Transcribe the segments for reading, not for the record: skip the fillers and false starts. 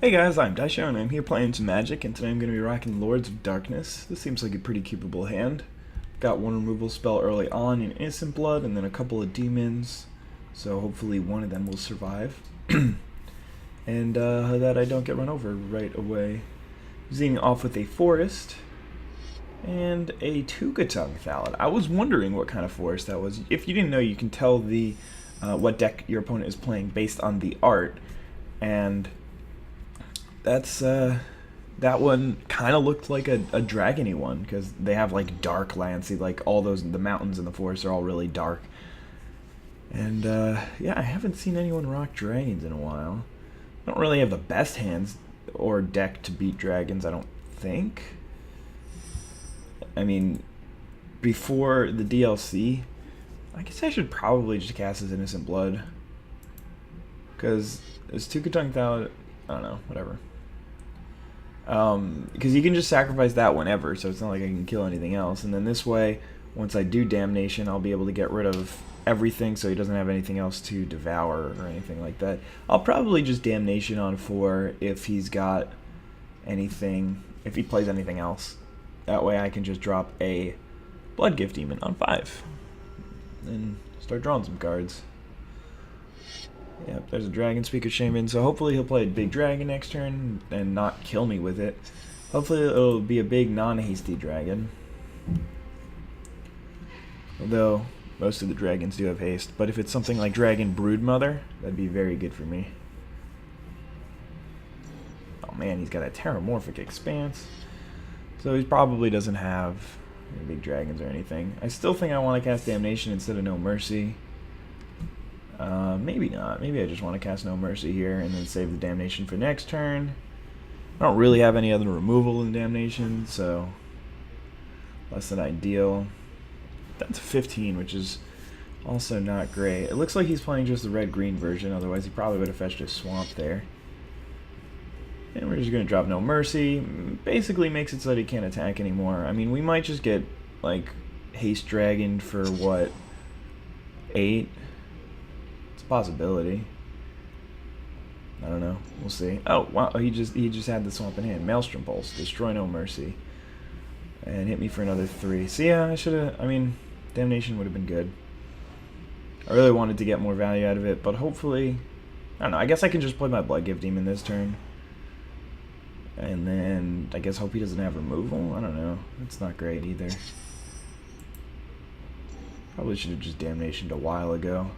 Hey guys, I'm Daisho and I'm here playing some Magic, and today I'm going to be rocking Lords of Darkness. This seems like a pretty keepable hand. Got one removal spell early on in Innocent Blood and then a couple of demons, so hopefully one of them will survive. And that I don't get run over right away. Using off with a Forest and a Tugatong Thallid. I was wondering what kind of forest that was. If you didn't know, you can tell the what deck your opponent is playing based on the art, and that's that one kind of looked like a dragony one because they have like dark lands. See, like all those the mountains and the forests are all really dark. And yeah, I haven't seen anyone rock dragons in a while. I don't really have the best hands or deck to beat dragons, I don't think. I mean, before the DLC, I guess I should probably just cast as Innocent Blood. Because it's Tugatong Thallid, I don't know, whatever. Because you can just sacrifice that whenever, so it's not like I can kill anything else. And then this way, once I do Damnation, I'll be able to get rid of everything so he doesn't have anything else to devour or anything like that. I'll probably just Damnation on 4 if he's got anything, if he plays anything else. That way I can just drop a Blood Gift Demon on 5 and start drawing some cards. Yep, there's a Dragon Speaker Shaman, so hopefully he'll play a big dragon next turn and not kill me with it. Hopefully it'll be a big non-hasty dragon. Although most of the dragons do have haste, but if it's something like Dragon Broodmother, that'd be very good for me. Oh man, he's got a Terramorphic Expanse. So he probably doesn't have any big dragons or anything. I still think I want to cast Damnation instead of No Mercy. Maybe not. Maybe I just want to cast No Mercy here and then save the Damnation for next turn. I don't really have any other removal in Damnation, so less than ideal. That's 15, which is also not great. It looks like he's playing just the red-green version, otherwise he probably would have fetched a Swamp there. And we're just going to drop No Mercy. Basically makes it so that he can't attack anymore. I mean, we might just get, like, Haste Dragon for, what, 8? It's a possibility. I don't know. We'll see. Oh, wow. He just had the Swamp in hand. Maelstrom Pulse. Destroy No Mercy. And hit me for another 3. So yeah, I should have... I mean, Damnation would have been good. I really wanted to get more value out of it, but hopefully... I don't know. I guess I can just play my Blood Gift Demon this turn. And then, I guess hope he doesn't have removal? I don't know. It's not great either. Probably should have just Damnationed a while ago.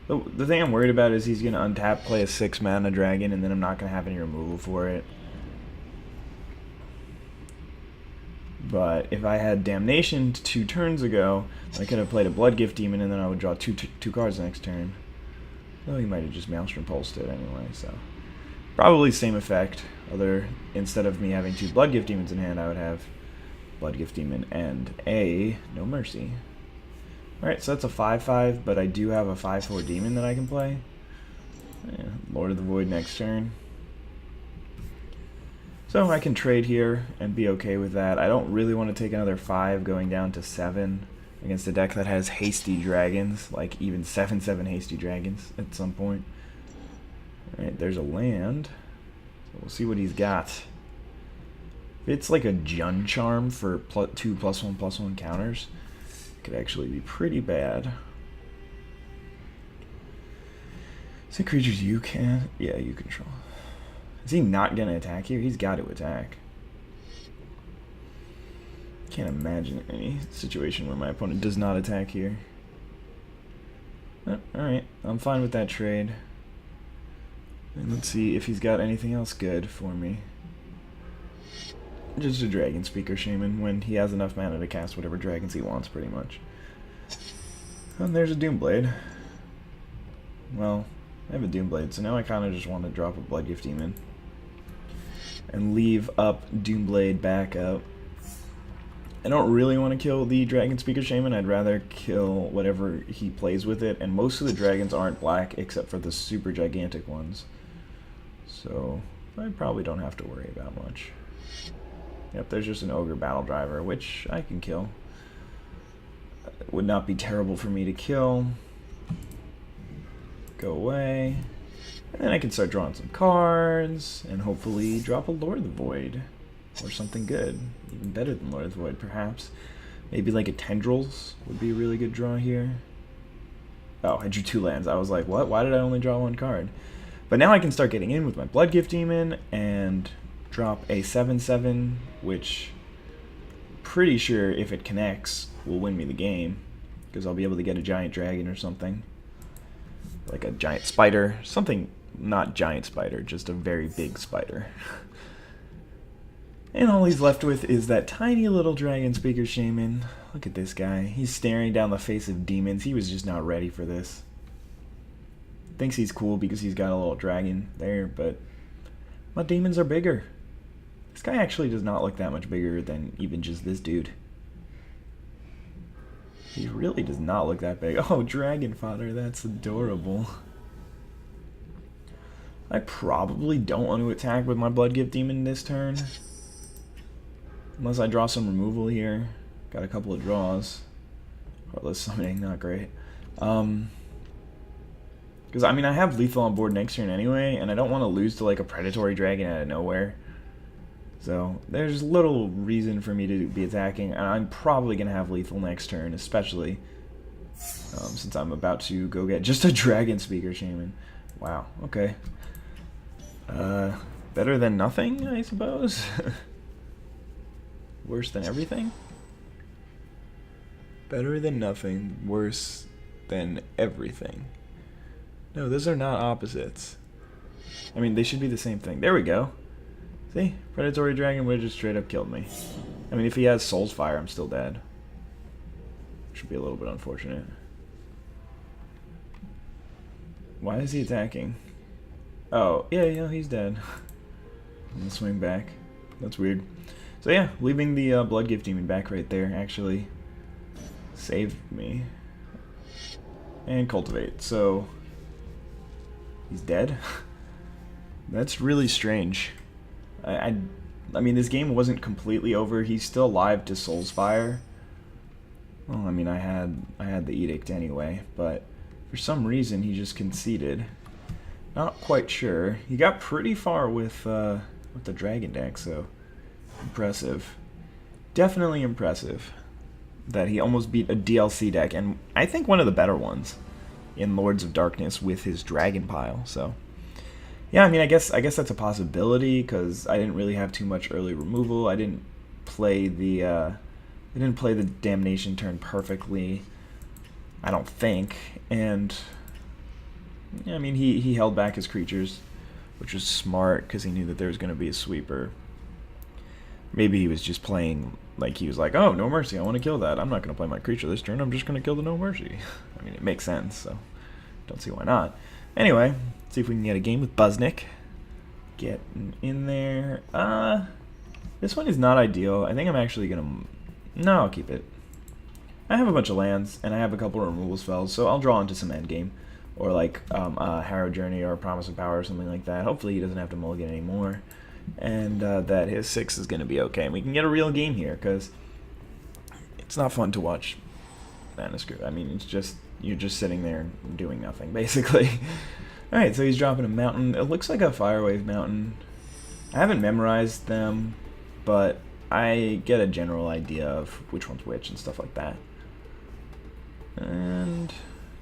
The thing I'm worried about is he's going to untap, play a 6-mana dragon, and then I'm not going to have any removal for it. But if I had Damnation 2 turns ago, I could have played a Blood Gift Demon, and then I would draw two cards next turn. Though he might have just Maelstrom Pulsed it anyway, so... Probably same effect, other instead of me having 2 Blood Gift Demons in hand, I would have Blood Gift Demon and a No Mercy. Alright, so that's a 5/5, but I do have a 5/4 Demon that I can play. Yeah, Lord of the Void next turn. So I can trade here and be okay with that. I don't really want to take another 5 going down to 7 against a deck that has hasty dragons, like even 7/7 hasty dragons at some point. Alright, there's a land. So we'll see what he's got. If it's like a Jun Charm for 2 +1/+1 counters, it could actually be pretty bad. Is it creatures you can? Yeah, you control. Is he not going to attack here? He's got to attack. Can't imagine any situation where my opponent does not attack here. Oh, alright, I'm fine with that trade. And let's see if he's got anything else good for me. Just a Dragon Speaker Shaman when he has enough mana to cast whatever dragons he wants, pretty much. And there's a Doomblade. Well, I have a Doomblade, so now I kind of just want to drop a Blood Gift Demon. And leave up Doomblade back up. I don't really want to kill the Dragon Speaker Shaman, I'd rather kill whatever he plays with it, and most of the dragons aren't black except for the super gigantic ones. So, I probably don't have to worry about much. Yep, there's just an Ogre Battle Driver, which I can kill. It would not be terrible for me to kill. Go away. And then I can start drawing some cards, and hopefully drop a Lord of the Void. Or something good. Even better than Lord of the Void, perhaps. Maybe like a Tendrils would be a really good draw here. Oh, I drew 2 lands. I was like, what? Why did I only draw 1 card? But now I can start getting in with my Bloodgift Demon and drop a 7/7, which pretty sure if it connects will win me the game, because I'll be able to get a giant dragon or something. Like a giant spider. Something, not giant spider, just a very big spider. And all he's left with is that tiny little Dragon Speaker Shaman. Look at this guy. He's staring down the face of demons. He was just not ready for this. Thinks he's cool because he's got a little dragon there, but my demons are bigger. This guy actually does not look that much bigger than even just this dude. He really does not look that big. Oh, dragon fodder. That's adorable. I probably don't want to attack with my Bloodgift Demon this turn. Unless I draw some removal here. Got a couple of draws. Heartless Summoning, not great. Because, I mean, I have lethal on board next turn anyway, and I don't want to lose to, like, a Predatory Dragon out of nowhere. So, there's little reason for me to be attacking, and I'm probably going to have lethal next turn, especially since I'm about to go get just a Dragon Speaker Shaman. Wow, okay. Better than nothing, I suppose? Worse than everything? Better than nothing, worse than everything. No, those are not opposites. I mean, they should be the same thing. There we go. See? Predatory Dragon would have just straight up killed me. I mean, if he has Soul's Fire, I'm still dead. Should be a little bit unfortunate. Why is he attacking? Oh, yeah, he's dead. I'm gonna swing back. That's weird. So yeah, leaving the Bloodgift Demon back right there actually saved me. And Cultivate, so he's dead? That's really strange. I mean, this game wasn't completely over. He's still alive to Soul's Fire. Well, I mean, I had the Edict anyway, but for some reason he just conceded. Not quite sure. He got pretty far with the Dragon deck, so impressive. Definitely impressive that he almost beat a DLC deck, and I think one of the better ones in Lords of Darkness with his Dragon pile. So yeah, I mean, I guess that's a possibility because I didn't really have too much early removal. I didn't play the Damnation turn perfectly, I don't think, and yeah, I mean, he held back his creatures, which was smart because he knew that there was going to be a sweeper. Maybe he was just playing like he was like, oh, No Mercy, I want to kill that. I'm not going to play my creature this turn. I'm just going to kill the No Mercy. I mean, it makes sense, so don't see why not. Anyway, let's see if we can get a game with Buzznick. Getting in there. This one is not ideal. I think I'm actually going to... No, I'll keep it. I have a bunch of lands, and I have a couple of removal spells, so I'll draw into some endgame. Or like Harrow Journey or Promise of Power or something like that. Hopefully he doesn't have to mulligan anymore. And that his 6 is going to be okay. And we can get a real game here, because it's not fun to watch Manuscript. I mean, it's just, you're just sitting there doing nothing, basically. Alright, so he's dropping a mountain. It looks like a Firewave mountain. I haven't memorized them, but I get a general idea of which one's which and stuff like that. And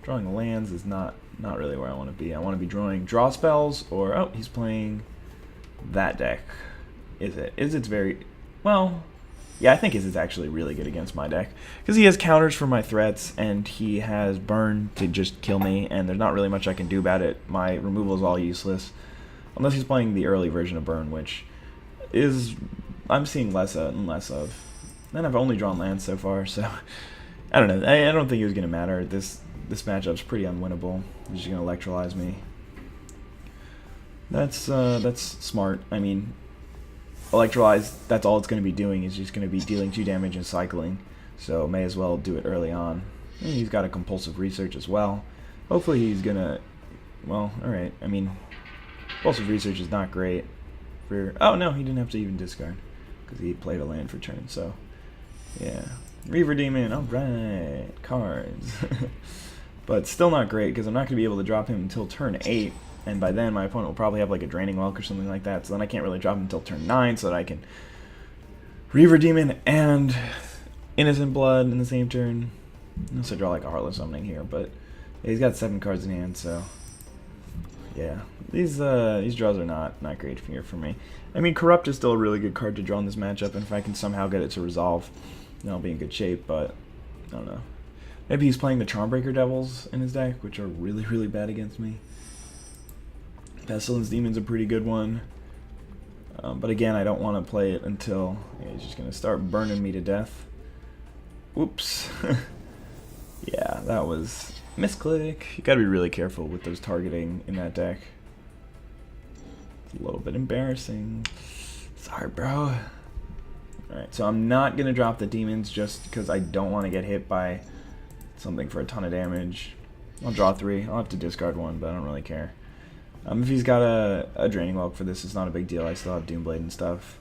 drawing lands is not really where I want to be. I want to be drawing draw spells, or, oh, he's playing that deck. Izzet's very, well, yeah, I think Izzet's actually really good against my deck, because he has counters for my threats, and he has burn to just kill me, and there's not really much I can do about it. My removal is all useless, unless he's playing the early version of burn, which is, I'm seeing less and less of. And I've only drawn lands so far, so I don't know. I don't think it was going to matter. This matchup's pretty unwinnable. He's just going to electrolyze me. That's smart. I mean, electrolyze, that's all it's going to be doing, is just going to be dealing 2 damage and cycling. So may as well do it early on. And he's got a compulsive research as well. Hopefully he's going to, well, alright. I mean, compulsive research is not great for, oh no, he didn't have to even discard, because he played a land for turn, so yeah. Reaver Demon, alright, cards. But still not great, because I'm not going to be able to drop him until turn 8. And by then, my opponent will probably have like a Draining Welk or something like that, so then I can't really drop him until turn 9 so that I can Reaver Demon and Innocent Blood in the same turn. Unless I draw like a Heartless Summoning here, but yeah, he's got 7 cards in hand, so yeah. These draws are not great here for me. I mean, Corrupt is still a really good card to draw in this matchup, and if I can somehow get it to resolve, then I'll be in good shape, but I don't know. Maybe he's playing the Charmbreaker Devils in his deck, which are really, really bad against me. Pestilence Demon's a pretty good one. But again, I don't want to play it until he's just going to start burning me to death. Whoops. Yeah, that was misclick. You got to be really careful with those targeting in that deck. It's a little bit embarrassing. Sorry, bro. Alright, so I'm not going to drop the demons just because I don't want to get hit by something for a ton of damage. I'll draw 3. I'll have to discard 1, but I don't really care. If he's got a Draining Welk for this, it's not a big deal. I still have Doomblade and stuff.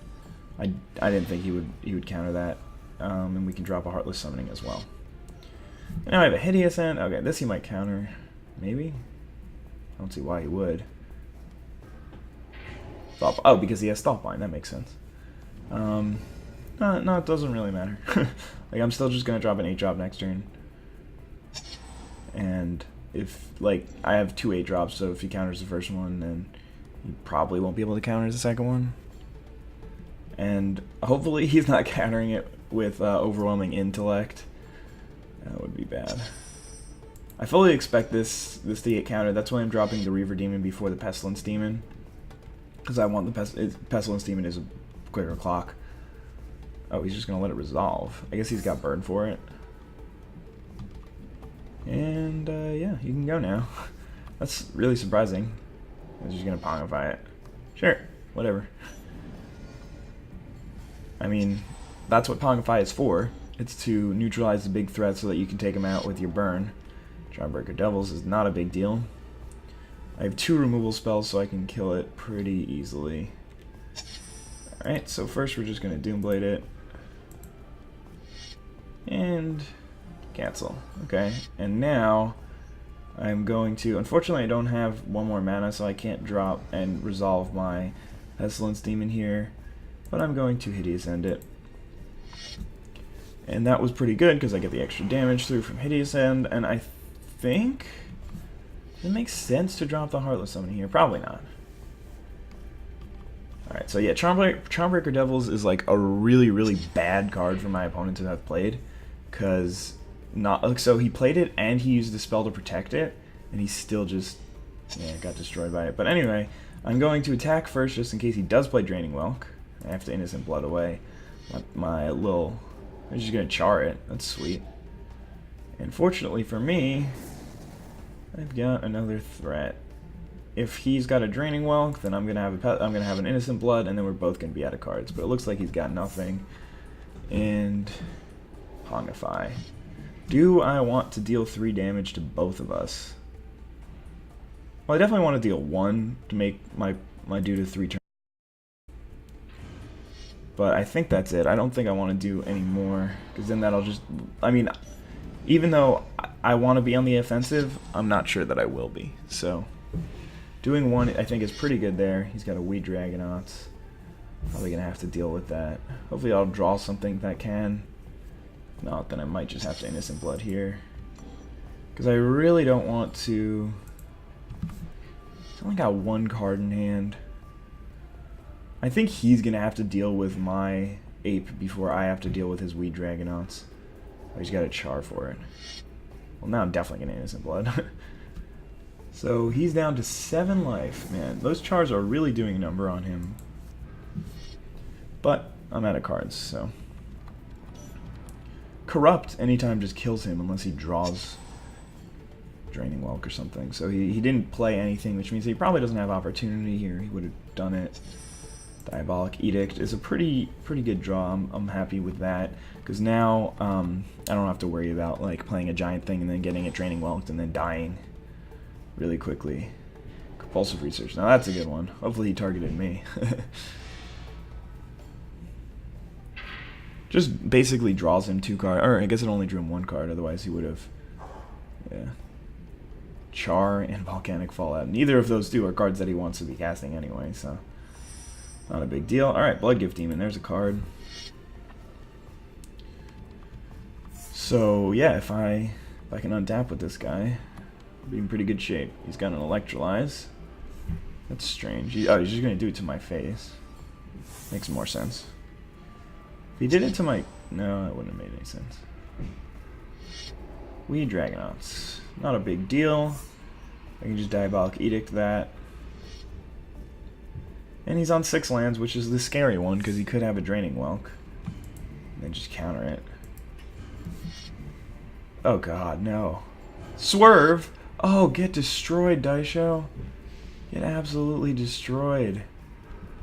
I didn't think he would counter that. And we can drop a Heartless Summoning as well. And now I have a Hideous End. Okay, this he might counter. Maybe? I don't see why he would. Oh, because he has Thought That makes sense. No, it doesn't really matter. Like, I'm still just going to drop an 8-drop next turn. And if, like, I have 2 8-drops, so if he counters the first one, then he probably won't be able to counter the second one. And hopefully he's not countering it with Overwhelming Intellect. That would be bad. I fully expect this to get countered. That's why I'm dropping the Reaver Demon before the Pestilence Demon. Because I want the Pestilence Demon is a quicker clock. Oh, he's just going to let it resolve. I guess he's got burn for it. And, yeah, you can go now. That's really surprising. He's just going to Pongify it. Sure, whatever. I mean, that's what Pongify is for. It's to neutralize the big threat so that you can take them out with your burn. Charmbreaker Devils is not a big deal. I have 2 removal spells, so I can kill it pretty easily. Alright, so first we're just going to Doomblade it. And cancel. Okay, and now I'm going to... Unfortunately, I don't have 1 more mana, so I can't drop and resolve my Pestilence Demon here. But I'm going to Hideous End it. And that was pretty good, because I get the extra damage through from Hideous End, and I think it makes sense to drop the Heartless Summon here. Probably not. Alright, so yeah, Charmbreaker Devils is like a really, really bad card for my opponent to have played, because so he played it and he used the spell to protect it, and he still just got destroyed by it. But anyway, I'm going to attack first just in case he does play Draining Welk. I have to Innocent Blood away my little... I'm just going to char it. That's sweet. And fortunately for me, I've got another threat. If he's got a Draining Welk, then I'm gonna have an Innocent Blood, and then we're both gonna be out of cards. But it looks like he's got nothing. And Pongify. Do I want to deal 3 damage to both of us? Well, I definitely want to deal 1 to make my dude a 3 turn. But I think that's it. I don't think I want to do any more, because then that'll just... I mean, even though I want to be on the offensive, I'm not sure that I will be. So, doing 1 I think is pretty good there. He's got a Weed Dragonauts. Probably going to have to deal with that. Hopefully I'll draw something that can. If not, then I might just have to Innocent Blood here. Because I really don't want to... He's only got 1 card in hand. I think he's going to have to deal with my Ape before I have to deal with his Weed Dragonauts. Oh, he's got a char for it. Well, now I'm definitely going to Innocent Blood. So he's down to 7 life. Man, those chars are really doing a number on him. But I'm out of cards, so... Corrupt anytime just kills him unless he draws Draining Welk or something. So he didn't play anything, which means he probably doesn't have opportunity here. He would have done it. Diabolic Edict is a pretty good draw. I'm happy with that, because now I don't have to worry about like playing a giant thing and then getting it Draining Welked and then dying really quickly. Compulsive Research. Now that's a good one. Hopefully he targeted me. Just basically draws him 2 cards, or I guess it only drew him 1 card. Otherwise he would have, Char and Volcanic Fallout. Neither of those two are cards that he wants to be casting anyway, so not a big deal. Alright, Bloodgift Demon, there's a card. So yeah, if I can untap with this guy, I'll be in pretty good shape. He's got an Electrolyze. That's strange. Oh, he's just gonna do it to my face. Makes more sense. If he did it to my... No, that wouldn't have made any sense. Weed Dragonauts. Not a big deal. I can just Diabolic Edict that. And he's on 6 lands, which is the scary one, because he could have a Draining Whelk. And then just counter it. Oh god, no. Swerve! Oh, get destroyed, Daisho. Get absolutely destroyed.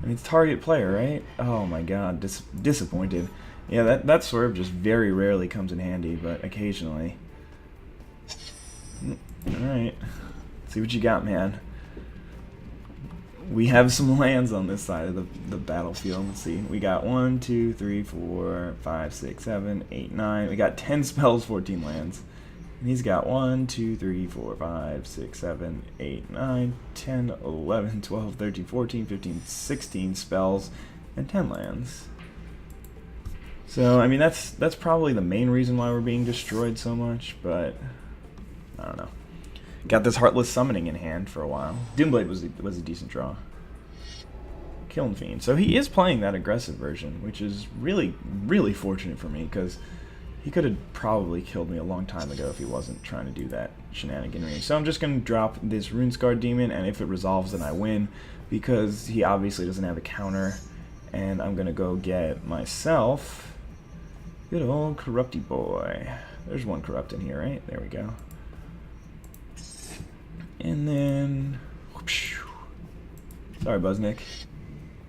And it's target player, right? Oh my god, disappointed. Yeah, that swerve just very rarely comes in handy, but occasionally. Alright. See what you got, man. We have some lands on this side of the battlefield. Let's see. We got 1, 2, 3, 4, 5, 6, 7, 8, 9. We got 10 spells, 14 lands. And he's got 1, 2, 3, 4, 5, 6, 7, 8, 9, 10, 11, 12, 13, 14, 15, 16 spells, and 10 lands. So, I mean, that's probably the main reason why we're being destroyed so much, but I don't know. Got this Heartless Summoning in hand for a while. Doomblade was a decent draw. Kiln Fiend. So he is playing that aggressive version, which is really, really fortunate for me, because he could have probably killed me a long time ago if he wasn't trying to do that shenaniganry. So I'm just going to drop this Runescarred Demon, and if it resolves, then I win, because he obviously doesn't have a counter. And I'm going to go get myself good old Corrupty Boy. There's one Corrupt in here, right? There we go. And then... Whoopsh. Sorry, Buzznick.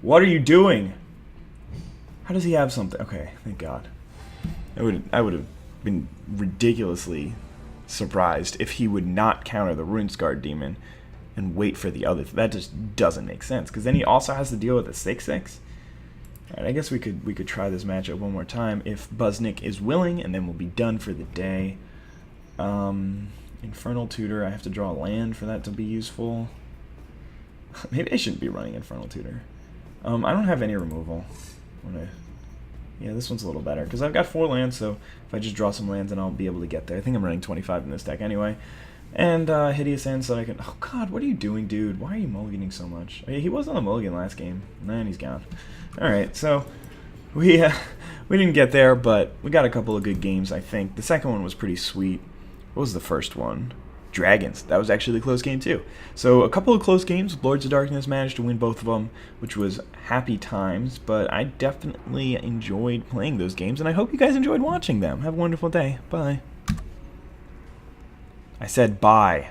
What are you doing? How does he have something? Okay, thank God. I would have been ridiculously surprised if he would not counter the Runescarred Demon and wait for the other. That just doesn't make sense, because then he also has to deal with a 6/6. Alright, I guess we could try this matchup one more time if Buzznick is willing, and then we'll be done for the day. Infernal Tutor, I have to draw a land for that to be useful. Maybe I shouldn't be running Infernal Tutor. I don't have any removal. Yeah, this one's a little better, because I've got 4 lands, so if I just draw some lands, then I'll be able to get there. I think I'm running 25 in this deck anyway. And Hideous End, so I can... Oh god, what are you doing, dude? Why are you mulliganing so much? He was on the mulligan last game, and he's gone. Alright, so we didn't get there, but we got a couple of good games, I think. The second one was pretty sweet. What was the first one? Dragons. That was actually a close game too. So a couple of close games. Lords of Darkness managed to win both of them, which was happy times, but I definitely enjoyed playing those games, and I hope you guys enjoyed watching them. Have a wonderful day. Bye. I said bye.